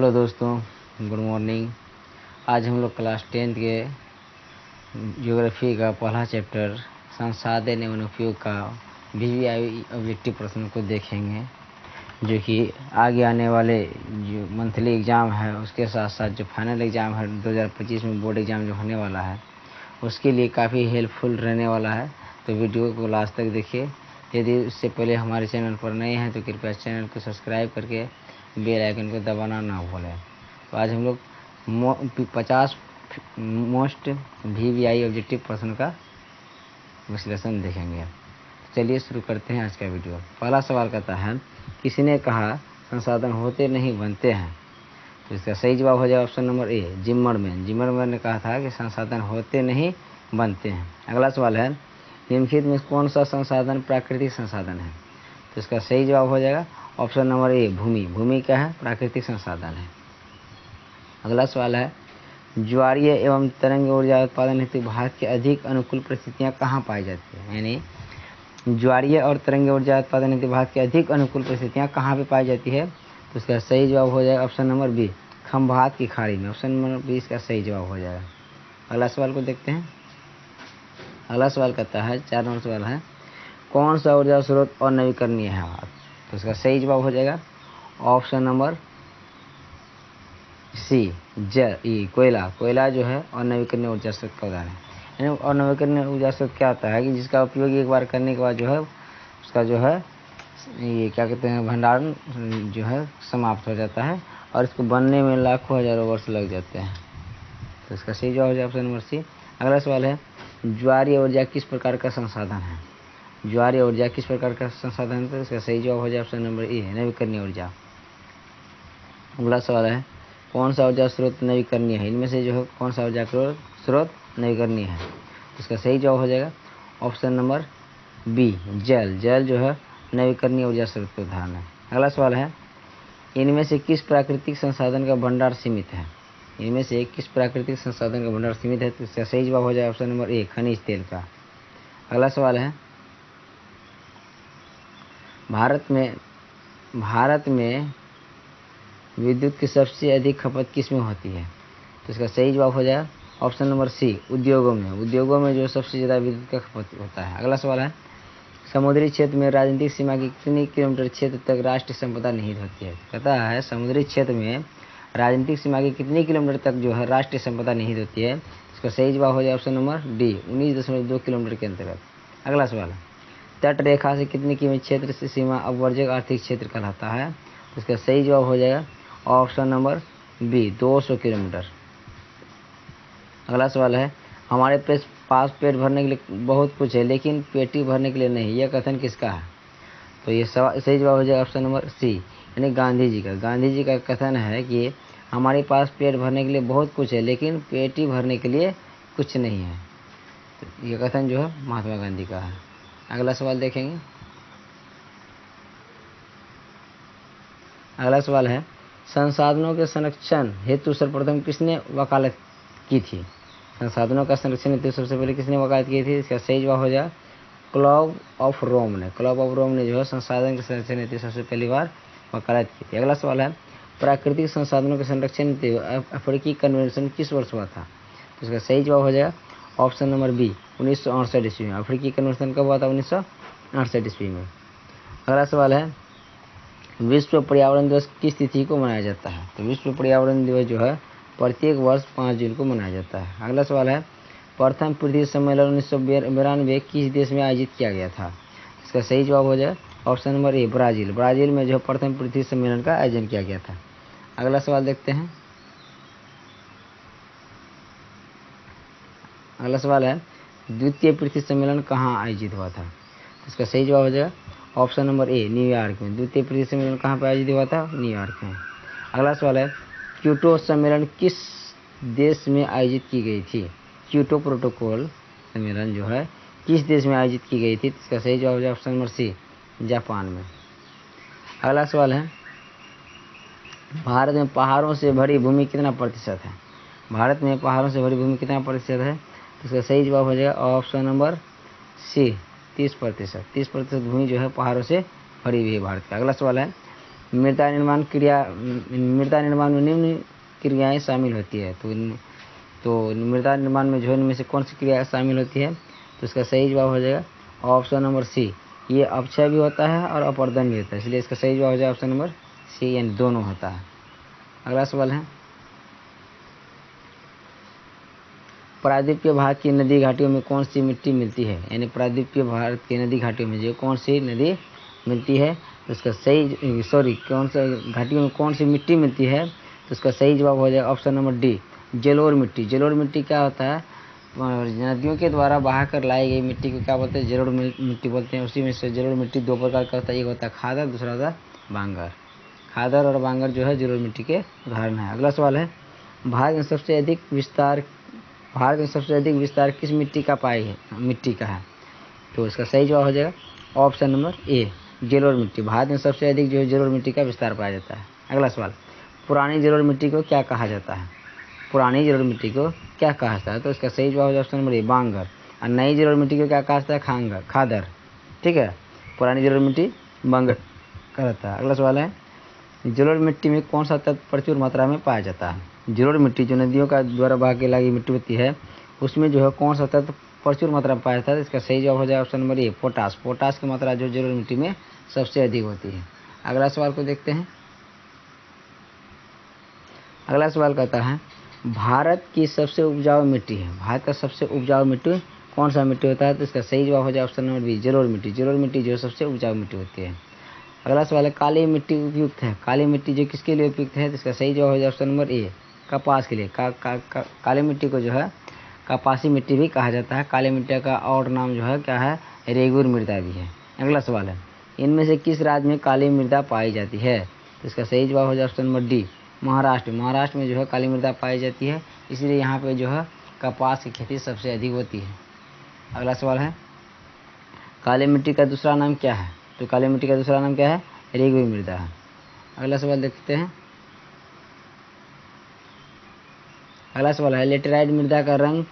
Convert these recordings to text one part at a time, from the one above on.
Hello दोस्तों, good morning. आज हम लोग क्लास 10th के ज्योग्राफी का पहला चैप्टर संसाधन एवं उपयोग का वीवीआई ऑब्जेक्टिव प्रश्न को देखेंगे, जो कि आगे आने वाले जो मंथली एग्ज़ाम है उसके साथ साथ जो फाइनल एग्ज़ाम है 2025 में बोर्ड एग्ज़ाम जो होने वाला है उसके लिए काफ़ी हेल्पफुल रहने वाला है। तो वीडियो को लास्ट तक देखिए। यदि उससे पहले हमारे चैनल पर नए हैं तो कृपया चैनल को सब्सक्राइब करके बेल आइकन को दबाना ना भूलें। तो आज हम लोग 50 मोस्ट वीवीआई ऑब्जेक्टिव प्रश्न का विश्लेषण देखेंगे। चलिए शुरू करते हैं आज का वीडियो। पहला सवाल कहता है, किसी ने कहा संसाधन होते नहीं बनते हैं। तो इसका सही जवाब हो जाए ऑप्शन नंबर ए, जिम्मरमैन। जिम्मरमैन ने कहा था कि संसाधन होते नहीं बनते हैं। अगला सवाल है, निम्नलिखित में कौन सा संसाधन प्राकृतिक संसाधन है। तो इसका सही जवाब हो जाएगा ऑप्शन नंबर ए, भूमि। भूमि क्या है? प्राकृतिक संसाधन है। अगला सवाल है, ज्वारीय एवं तरंग ऊर्जा उत्पादन हेतु भारत की अधिक अनुकूल परिस्थितियां कहाँ पाई जाती है। यानी ज्वारीय और तरंग ऊर्जा उत्पादन हेतु भारत की अधिक अनुकूल परिस्थितियां कहाँ पे पाई जाती है। तो इसका सही जवाब हो जाएगा ऑप्शन नंबर बी, खंभात की खाड़ी में। ऑप्शन नंबर बी इसका सही जवाब हो जाएगा। अगला सवाल को देखते हैं। अगला सवाल कहता है, 4 नंबर सवाल है, कौन सा ऊर्जा स्रोत अनवीकरणीय है। तो इसका सही जवाब हो जाएगा ऑप्शन नंबर सी, कोयला। कोयला जो है अनवीकरणीय ऊर्जा स्रोत का उदाहरण है। यानी अनवीकरणीय ऊर्जा स्रोत क्या होता है कि जिसका उपयोग एक बार करने के बाद जो है उसका जो है ये क्या कहते हैं, भंडारण जो है समाप्त हो जाता है और इसको बनने में लाखों हजारों वर्ष लग जाते हैं। तो इसका सही जवाब हो जाए ऑप्शन नंबर सी। अगला सवाल है, ज्वारीय ऊर्जा किस प्रकार का संसाधन है। ज्वारीय ऊर्जा किस प्रकार का संसाधन है। तो इसका सही जवाब हो जाए ऑप्शन नंबर ए, नवीकरणीय ऊर्जा। अगला सवाल है, कौन सा ऊर्जा स्रोत नवीकरणीय है। इनमें से जो है कौन सा ऊर्जा स्रोत नवीकरणीय है। तो इसका सही जवाब हो जाएगा ऑप्शन नंबर बी, जल। जल जो है नवीकरणीय ऊर्जा स्रोत का उदाहरण है। अगला सवाल है, इनमें से किस प्राकृतिक संसाधन का भंडार सीमित है। इनमें से किस प्राकृतिक संसाधन का भंडार सीमित है। तो इसका सही जवाब हो जाए ऑप्शन नंबर ए, खनिज तेल का। अगला सवाल है, भारत में विद्युत की सबसे अधिक खपत किस में होती है। तो इसका सही जवाब हो जाए ऑप्शन नंबर सी, उद्योगों में। उद्योगों में जो सबसे ज़्यादा विद्युत का खपत होता है। अगला सवाल है, समुद्री क्षेत्र में राजनीतिक सीमा की कितनी किलोमीटर क्षेत्र तक राष्ट्रीय संपदा निहित होती है। कहता है समुद्री क्षेत्र में राजनीतिक सीमा की कितनी किलोमीटर तक जो है राष्ट्रीय संपदा निहित होती है। इसका सही जवाब हो जाए ऑप्शन नंबर डी, 19.2 किलोमीटर के अंतर्गत। अगला सवाल है, तट रेखा से कितने किमी क्षेत्र से सीमा अवर्जक आर्थिक क्षेत्र कहलाता है। तो इसका सही जवाब हो जाएगा ऑप्शन नंबर बी, 200 किलोमीटर। अगला सवाल है, हमारे पास पेट भरने के लिए बहुत कुछ है लेकिन पेटी भरने के लिए नहीं, यह कथन किसका है। तो ये सही जवाब हो जाएगा ऑप्शन नंबर सी, यानी गांधी जी का। गांधी जी का कथन है कि हमारे पास पेट भरने के लिए बहुत कुछ है लेकिन पेटी भरने के लिए कुछ नहीं है। तो ये कथन जो है महात्मा गांधी का है। अगला सवाल देखेंगे। अगला सवाल है, संसाधनों के संरक्षण हेतु सर्वप्रथम किसने वकालत की थी। संसाधनों का संरक्षण हेतु सबसे पहले किसने वकालत की थी। इसका सही जवाब हो जाए क्लब ऑफ रोम ने। क्लब ऑफ रोम ने जो है संसाधन के संरक्षण हेतु सबसे पहली बार वकालत की थी। अगला सवाल है, प्राकृतिक संसाधनों के संरक्षण हेतु अफ्रीकी कन्वेंशन किस वर्ष हुआ था। तो इसका सही जवाब हो जाएगा ऑप्शन नंबर बी, 1968 ईस्वी में। अफ्रीकी कन्वेंशन कब हुआ था? 1968 ईस्वी में। अगला सवाल है, विश्व पर्यावरण दिवस किस तिथि को मनाया जाता है। तो विश्व पर्यावरण दिवस जो है प्रत्येक वर्ष 5 जून को मनाया जाता है। अगला सवाल है, प्रथम पृथ्वी सम्मेलन 1992 किस देश में आयोजित किया गया था। इसका सही जवाब हो जाए option number A, Brazil. Brazil में जो प्रथम पृथ्वी सम्मेलन का आयोजन किया गया था। अगला सवाल देखते हैं। अगला सवाल है, द्वितीय पृथ्वी सम्मेलन कहाँ आयोजित हुआ था। इसका सही जवाब हो जाएगा ऑप्शन नंबर ए, न्यूयॉर्क में। द्वितीय पृथ्वी सम्मेलन कहाँ पर आयोजित हुआ था? न्यूयॉर्क में। अगला सवाल है, क्योटो सम्मेलन किस देश में आयोजित की गई थी। क्योटो प्रोटोकॉल सम्मेलन जो है किस देश में आयोजित की गई थी। इसका सही जवाब हो जाए ऑप्शन नंबर सी, जापान में। अगला सवाल है, भारत में पहाड़ों से भरी भूमि कितना प्रतिशत है। भारत में पहाड़ों से भरी भूमि कितना प्रतिशत है। तो इसका सही जवाब हो जाएगा ऑप्शन नंबर सी, 30%। 30% भूमि जो है पहाड़ों से भरी हुई है भारत का। अगला सवाल है, मृदा निर्माण में निम्न क्रियाएं शामिल होती है। तो मृदा निर्माण में जो इनमें से कौन सी क्रिया शामिल होती है? तो इसका सही जवाब हो जाएगा ऑप्शन नंबर सी। ये अपक्षय भी होता है और अपर्दन भी होता है, इसलिए इसका सही जवाब हो जाएगा ऑप्शन नंबर सी, यानी दोनों होता है। अगला सवाल है, प्रायद्वीपीय भारत की नदी घाटियों में कौन सी मिट्टी मिलती है? यानी प्रायद्वीपीय भारत की नदी घाटियों में जो कौन सी नदी मिलती है, तो इसका कौन सा घाटियों में कौन सी मिट्टी मिलती है? तो इसका सही जवाब हो जाएगा ऑप्शन नंबर डी, जलोढ़ मिट्टी। जलोढ़ मिट्टी क्या होता है? नदियों के द्वारा बहाकर लाई गई मिट्टी को क्या बोलते हैं? जलोढ़ मिट्टी बोलते हैं। उसी में से जलोढ़ मिट्टी दो प्रकार का होता है, एक होता है खादर, दूसरा होता है बांगर। खादर और बांगर जो है जलोढ़ मिट्टी के उदाहरण है। अगला सवाल है, भारत में सबसे अधिक विस्तार किस मिट्टी का है? तो इसका सही जवाब हो जाएगा ऑप्शन नंबर ए, जलोढ़ मिट्टी। भारत में सबसे अधिक जो है जलोढ़ मिट्टी का विस्तार पाया जाता है। अगला सवाल, पुरानी जलोढ़ मिट्टी को क्या कहा जाता है? पुरानी जलोढ़ मिट्टी को क्या कहा जाता है? तो इसका सही जवाब हो जाएगा ऑप्शन नंबर ए, बांगर। और नई जलोढ़ मिट्टी को क्या कहा जाता है? खादर। ठीक है, पुरानी जलोढ़ मिट्टी बांगर कहता है। अगला सवाल है, जलोढ़ मिट्टी में कौन सा तत्व प्रचुर मात्रा में पाया जाता है? जलोढ़ मिट्टी जो नदियों का द्वारा बहा के लाई मिट्टी होती है, उसमें जो है कौन सा तत्व प्रचुर मात्रा में पाया जाता है? इसका सही जवाब हो जाएगा option number A, potash. Potash की मात्रा जो जलोढ़ मिट्टी में सबसे अधिक होती है। अगला सवाल को देखते हैं। अगला सवाल कहता है, भारत की सबसे उपजाऊ मिट्टी है। भारत का सबसे उपजाऊ मिट्टी कौन सा मिट्टी होता है? तो इसका सही जवाब हो जाएगा ऑप्शन नंबर बी, जलोढ़ मिट्टी। जलोढ़ मिट्टी जो सबसे उपजाऊ मिट्टी होती है। अगला सवाल है, काली मिट्टी उपयुक्त है। काली मिट्टी जो किसके लिए उपयुक्त है? तो इसका सही जवाब हो जाएगा ऑप्शन नंबर ए, कपास के लिए। काली मिट्टी को जो है कपासी मिट्टी भी कहा जाता है। काली मिट्टी का और नाम जो है क्या है? रेगुर मृदा भी है। अगला सवाल है, इनमें से किस राज्य में काली मृदा पाई जाती है? तो इसका सही जवाब हो जाएगा option number D, Maharashtra. Maharashtra में जो है काली मृदा पाई जाती है, इसलिए यहाँ पे जो है कपास की खेती सबसे अधिक होती है। अगला सवाल है, काली मिट्टी का दूसरा नाम क्या है? तो काली मिट्टी का दूसरा नाम क्या है? रेगुर मृदा है। अगला सवाल देखते हैं। अगला सवाल है, लेटेराइट मृदा का रंग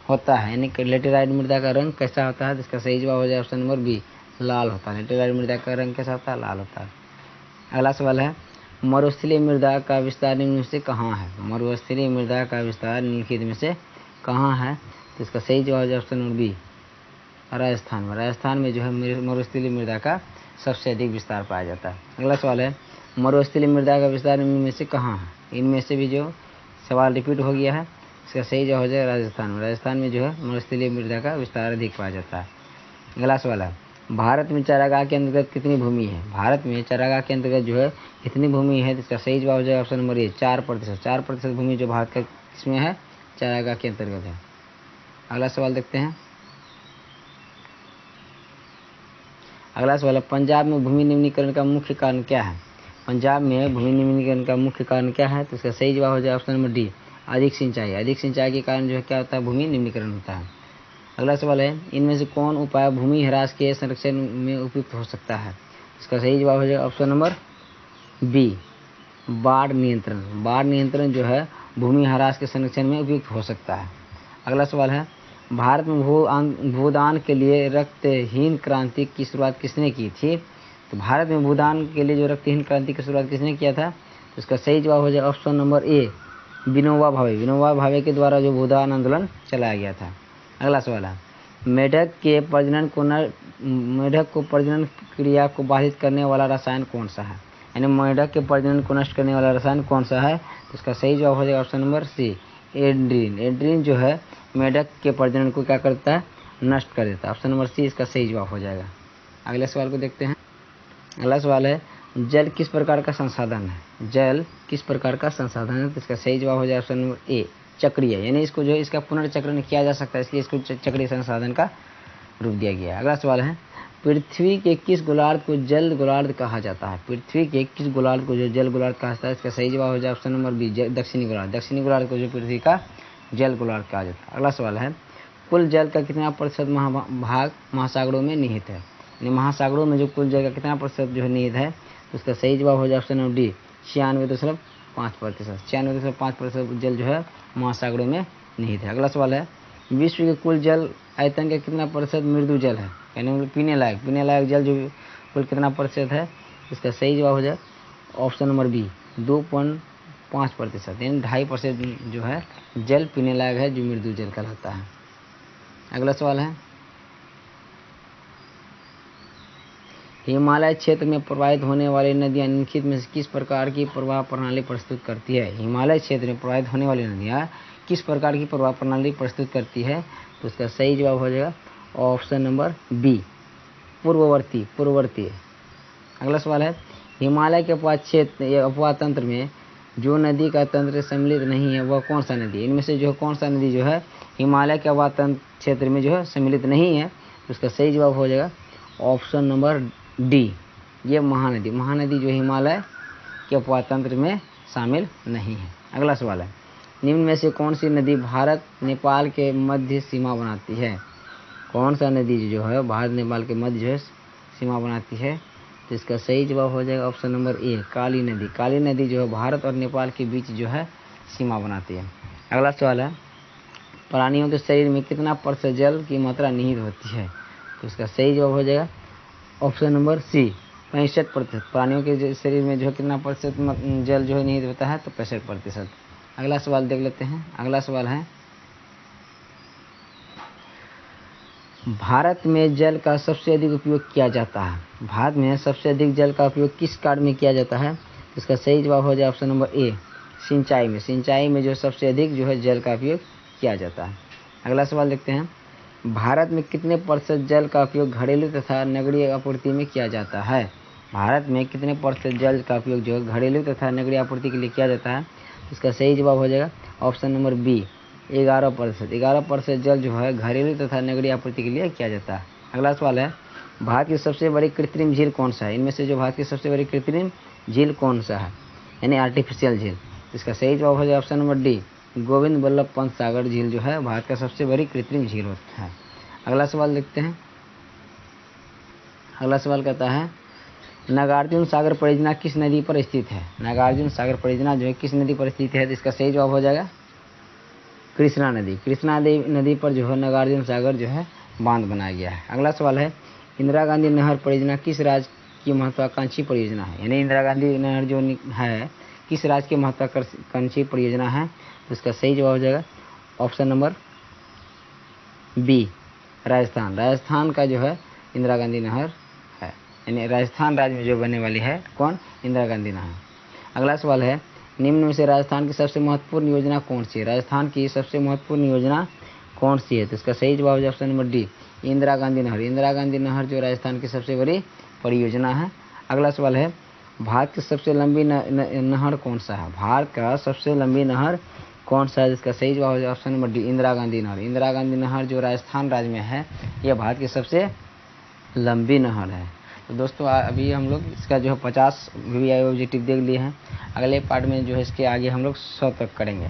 होता है, यानी लेटेराइट मृदा का रंग कैसा होता है? जिसका सही जवाब हो जाए ऑप्शन नंबर बी, लाल होता है। लेटेराइट मृदा का रंग कैसा होता है? लाल होता है। अगला सवाल है, मरुस्थलीय मृदा का विस्तार निम्न में से कहाँ है? मरुस्थलीय मृदा का विस्तार निम्नलिखित में से कहाँ है? तो इसका सही जवाब हो जाए ऑप्शन नंबर बी, राजस्थान में। राजस्थान में जो है मरुस्थलीय मृदा का सबसे अधिक विस्तार पाया जाता है। अगला सवाल है, मरुस्थलीय मृदा का विस्तार निम्न में से कहाँ है? इनमें से भी जो सवाल रिपीट हो गया है, इसका सही जवाब हो जाएगा राजस्थान में। राजस्थान में जो है मरुस्थलीय मृदा का विस्तार अधिक पाया जाता है। अगला सवाल है, भारत में चारागाह के अंतर्गत कितनी भूमि है? भारत में चारागाह के अंतर्गत जो है कितनी भूमि है? इसका सही जवाब हो जाएगा ऑप्शन नंबर ए, 4%। 4% भूमि जो भारत का किसमें है? चारागाह के अंतर्गत है। अगला सवाल देखते हैं। अगला सवाल है, पंजाब में भूमि निम्नीकरण का मुख्य कारण क्या है? पंजाब में भूमि निम्नीकरण का मुख्य कारण क्या है? तो इसका सही जवाब हो जाएगा ऑप्शन नंबर डी, अधिक सिंचाई। अधिक सिंचाई के कारण जो है क्या होता है? भूमि निम्नीकरण होता है। अगला सवाल है, इनमें से कौन उपाय भूमि ह्रास के संरक्षण में उपयुक्त हो सकता है? इसका सही जवाब हो जाएगा ऑप्शन नंबर बी, बाढ़ नियंत्रण। बाढ़ नियंत्रण जो है भूमि ह्रास के संरक्षण में उपयुक्त हो सकता है। अगला सवाल है, भारत में भूदान के लिए रक्तहीन क्रांति की शुरुआत किसने की थी? तो भारत में भूदान के लिए जो रक्तहीन क्रांति की शुरुआत किसने किया था? तो इसका सही जवाब हो जाएगा option number A, Vinoba Bhave. Vinoba Bhave के द्वारा जो भूदान आंदोलन चलाया गया था। अगला सवाल है, मेढक को प्रजनन क्रिया को बाधित करने वाला रसायन कौन सा है? यानी मेढक के प्रजनन को नष्ट करने वाला रसायन कौन सा है? तो इसका सही जवाब हो जाएगा ऑप्शन नंबर सी, एड्रीन। एड्रीन जो है मेढक के प्रजनन को क्या करता है? नष्ट कर देता है। ऑप्शन नंबर सी इसका सही जवाब हो जाएगा। अगले सवाल को देखते हैं। अगला सवाल है, जल किस प्रकार का संसाधन है? जल किस प्रकार का संसाधन है? तो इसका सही जवाब हो जाएगा ऑप्शन नंबर ए, चक्रीय। यानी इसको जो है इसका पुनर्चक्रण किया जा सकता है, इसलिए इसको चक्रीय संसाधन का रूप दिया गया है। अगला सवाल है, पृथ्वी के किस गोलार्ध को जल गोलार्ध कहा जाता है? पृथ्वी के किस गोलार्ध को जो जल गोलार्ध कहा जाता है? इसका सही जवाब हो जाए ऑप्शन नंबर बी, दक्षिणी गोलार्ध। दक्षिणी गोलार्ध को जो पृथ्वी का जल गोलार्ध कहा जाता है। अगला सवाल है, कुल जल का कितना प्रतिशत भाग महासागरों में निहित है? यानी महासागरों में जो कुल जल का कितना प्रतिशत जो है निहित है? तो उसका सही जवाब हो जाए ऑप्शन नंबर डी, 96.5%। 96.5% जल जो है महासागरों में निहित है। अगला सवाल है, विश्व के कुल जल आयतन का कितना प्रतिशत मृदु जल है? यानी पीने लायक जल जो कुल कितना प्रतिशत है? इसका सही जवाब हो जाए ऑप्शन नंबर बी 2.5%, यानी 2.5% जो है जल पीने लायक है, जो मृदु जल कहलाता है। अगला सवाल है, हिमालय क्षेत्र में प्रवाहित होने वाली नदियां निम्नलिखित में से किस प्रकार की प्रवाह प्रणाली प्रस्तुत करती है? हिमालय क्षेत्र में प्रवाहित होने वाली नदियां किस प्रकार की प्रवाह प्रणाली प्रस्तुत करती है? तो उसका सही जवाब हो जाएगा ऑप्शन नंबर बी, पूर्ववर्ती। अगला सवाल है, हिमालय के अपवाद क्षेत्र या अपवाद तंत्र में जो नदी का तंत्र सम्मिलित नहीं है वह कौन सा नदी है? इनमें से जो कौन सा नदी जो है हिमालय के अपवाद तंत्र क्षेत्र में जो है सम्मिलित नहीं है? तो उसका सही जवाब हो जाएगा ऑप्शन नंबर डी, ये महानदी जो हिमालय के अपवाद तंत्र में शामिल नहीं है। अगला सवाल है, निम्न में से कौन सी नदी भारत नेपाल के मध्य सीमा बनाती है? कौन सा नदी जो है भारत नेपाल के मध्य जो है सीमा बनाती है? तो इसका सही जवाब हो जाएगा ऑप्शन नंबर ए, काली नदी जो है भारत और नेपाल के बीच जो है सीमा बनाती है। अगला सवाल है, प्राणियों के शरीर में कितना प्रतिशत जल की मात्रा निहित होती है? तो इसका सही जवाब हो जाएगा ऑप्शन नंबर सी, 65%। प्राणियों के शरीर में जो है कितना प्रतिशत जल जो है निहित होता है? तो 65%। अगला सवाल देख लेते हैं। अगला सवाल है, भारत में जल का सबसे अधिक उपयोग किया जाता है? भारत में सबसे अधिक जल का उपयोग किस कार्य में किया जाता है? इसका सही जवाब हो जाए ऑप्शन नंबर ए, सिंचाई में जो सबसे अधिक जो है जल का उपयोग किया जाता है। अगला सवाल देखते हैं, भारत में कितने प्रतिशत जल का उपयोग घरेलू तथा नगरीय आपूर्ति में किया जाता है? भारत में कितने प्रतिशत जल का उपयोग जो है घरेलू तथा नगरीय आपूर्ति के लिए किया जाता है? इसका सही जवाब हो जाएगा ऑप्शन नंबर बी, 11%। 11% जल जो है घरेलू तथा नगरीय आपूर्ति के लिए किया जाता है। अगला सवाल है, भारत की सबसे बड़ी कृत्रिम झील कौन सा है? इनमें से जो भारत की सबसे बड़ी कृत्रिम झील कौन सा है, यानी आर्टिफिशियल झील? इसका सही जवाब हो जाए option number D, Govind Ballabh Pant Sagar झील जो है भारत का सबसे बड़ी कृत्रिम झील होता है। अगला सवाल देखते हैं। अगला सवाल कहता है, नागार्जुन सागर परियोजना किस नदी पर स्थित है? नागार्जुन सागर परियोजना जो है किस नदी पर स्थित है? तो इसका सही जवाब हो जाएगा कृष्णा नदी पर जो है नागार्जुन सागर जो है बांध बनाया गया है। अगला सवाल है, इंदिरा गांधी नहर परियोजना किस राज्य की महत्वाकांक्षी परियोजना है? यानी इंदिरा गांधी नहर जो है किस राज्य की महत्वाकांक्षी परियोजना है? तो इसका सही जवाब हो जाएगा ऑप्शन नंबर बी, राजस्थान का जो है इंदिरा गांधी नहर है, यानी राजस्थान राज्य में जो बनने वाली है कौन? इंदिरा गांधी नहर। अगला सवाल है, निम्न में से राजस्थान की सबसे महत्वपूर्ण योजना कौन सी है? राजस्थान की सबसे महत्वपूर्ण योजना कौन सी है? तो इसका सही जवाब है option number D, Indira Gandhi नहर जो राजस्थान की सबसे बड़ी परियोजना है। अगला सवाल है, भारत की सबसे लंबी नहर कौन सा है? भारत का सबसे लंबी नहर कौन सा है? इसका सही जवाब है option number D, Indira Gandhi नहर जो राजस्थान राज्य में है यह भारत की सबसे लंबी नहर है। तो दोस्तों अभी हम लोग इसका जो है 50 VVI ऑब्जेक्टिव देख लिए हैं। अगले पार्ट में जो है इसके आगे हम लोग 100 तक करेंगे।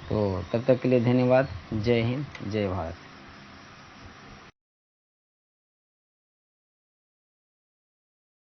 तो तब तक के लिए धन्यवाद। जय हिंद, जय भारत।